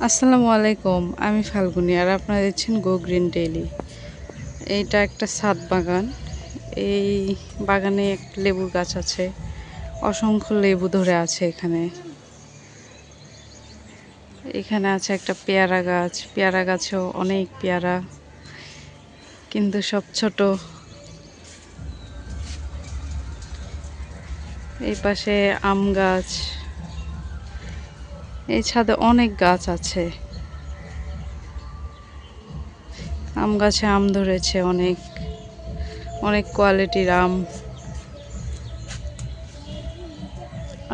আসসালামু আলাইকুম, আমি ফাল্গুনী আর আপনারা দেখছেন গো গ্রিন ডেইলি। এইটা একটা ছাদ বাগান। এই বাগানে একটা লেবুর গাছ আছে, অসংখ্য লেবু ধরে আছে এখানে। এখানে আছে একটা পেয়ারা গাছ, পেয়ারা গাছেও অনেক পেয়ারা, কিন্তু সব ছোট। এই পাশে আম গাছ, এই ছাদে অনেক গাছ আছে। আম গাছে আম ধরেছে অনেক, অনেক কোয়ালিটির আম।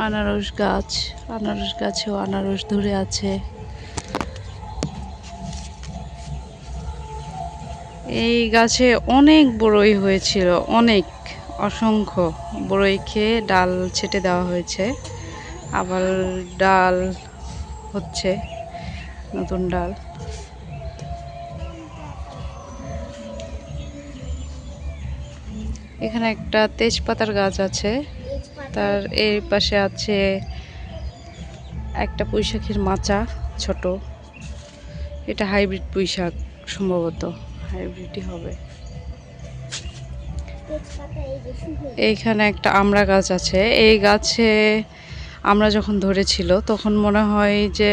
আনারস গাছ, আনারস গাছেও আনারস ধরে আছে। এই গাছে অনেক বড়ই হয়েছিল, অনেক, অসংখ্য বড়ই খেয়ে ডাল ছেটে দেওয়া হয়েছে, আবার ডাল হচ্ছে, নতুন ডাল। এখানে একটা তেজপাতার গাছ আছে, তার এই পাশে আছে একটা পুঁইশাকের মাচা ছোট। এটা হাইব্রিড পুঁইশাক, সম্ভবত হাইব্রিডই হবে। এইখানে একটা আমড়া গাছ আছে। এই গাছে আমরা যখন ধরেছিল তখন মনে হয় যে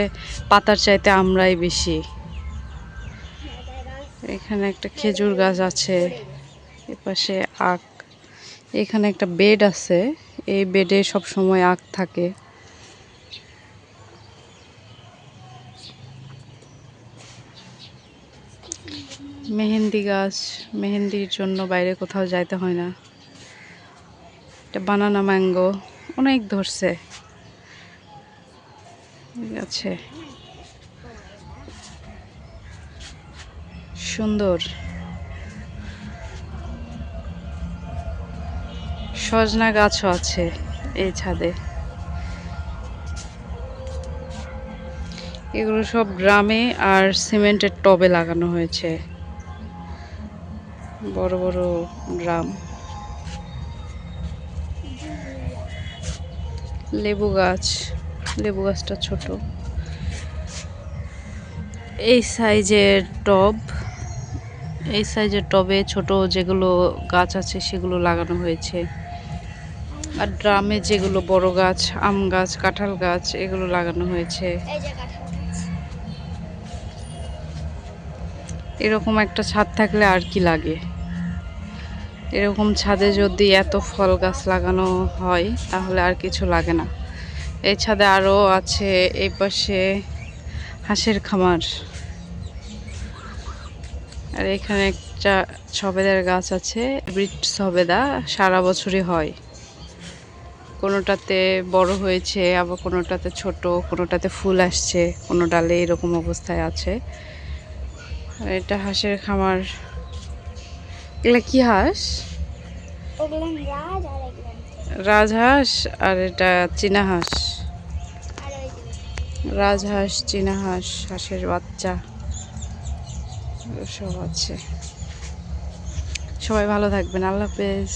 পাতার চাইতে আমড়াই বেশি। এখানে একটা খেজুর গাছ আছে, এপাশে আখ। এখানে একটা বেড আছে, এই বেডে সব সময় আখ থাকে। মেহেন্দি গাছ, মেহেন্দির জন্য বাইরে কোথাও যাইতে হয় না। এটা বানানা ম্যাঙ্গো, অনেক ধরছে, ঠিক আছে, সুন্দর। সজনা গাছও আছে এই ছাদে। এগুলো সব গ্রামে আর সিমেন্টের টবে লাগানো হয়েছে, বড় বড় ড্রাম। লেবু গাছ, লেবু গাছটা ছোট। এই সাইজের টব, এই সাইজের টবে ছোট যেগুলো গাছ আছে সেগুলো লাগানো হয়েছে, আর ড্রামে যেগুলো বড় গাছ, আম গাছ, কাঁঠাল গাছ, এগুলো লাগানো হয়েছে। এরকম একটা ছাদ থাকলে আর কি লাগে। এরকম ছাদে যদি এত ফল গাছ লাগানো হয় তাহলে আর কিছু লাগে না। এই ছাদে আরও আছে, এই পাশে হাঁসের খামার, আর এখানে একটা সবেদার গাছ আছে। হাইব্রিড সবেদা সারা বছরই হয়, কোনোটাতে বড় হয়েছে, আবার কোনোটাতে ছোট, কোনোটাতে ফুল আসছে, কোনো ডালে এরকম অবস্থায় আছে। এটা হাঁসের খামার। এগুলা কি হাঁস? রাজহাঁস, আর এটা চীনা হাঁস। রাজহাঁস, চীনা হাঁস, হাঁসের বাচ্চা সব আছে। সবাই ভালো থাকবেন, আল্লাহ হাফেজ।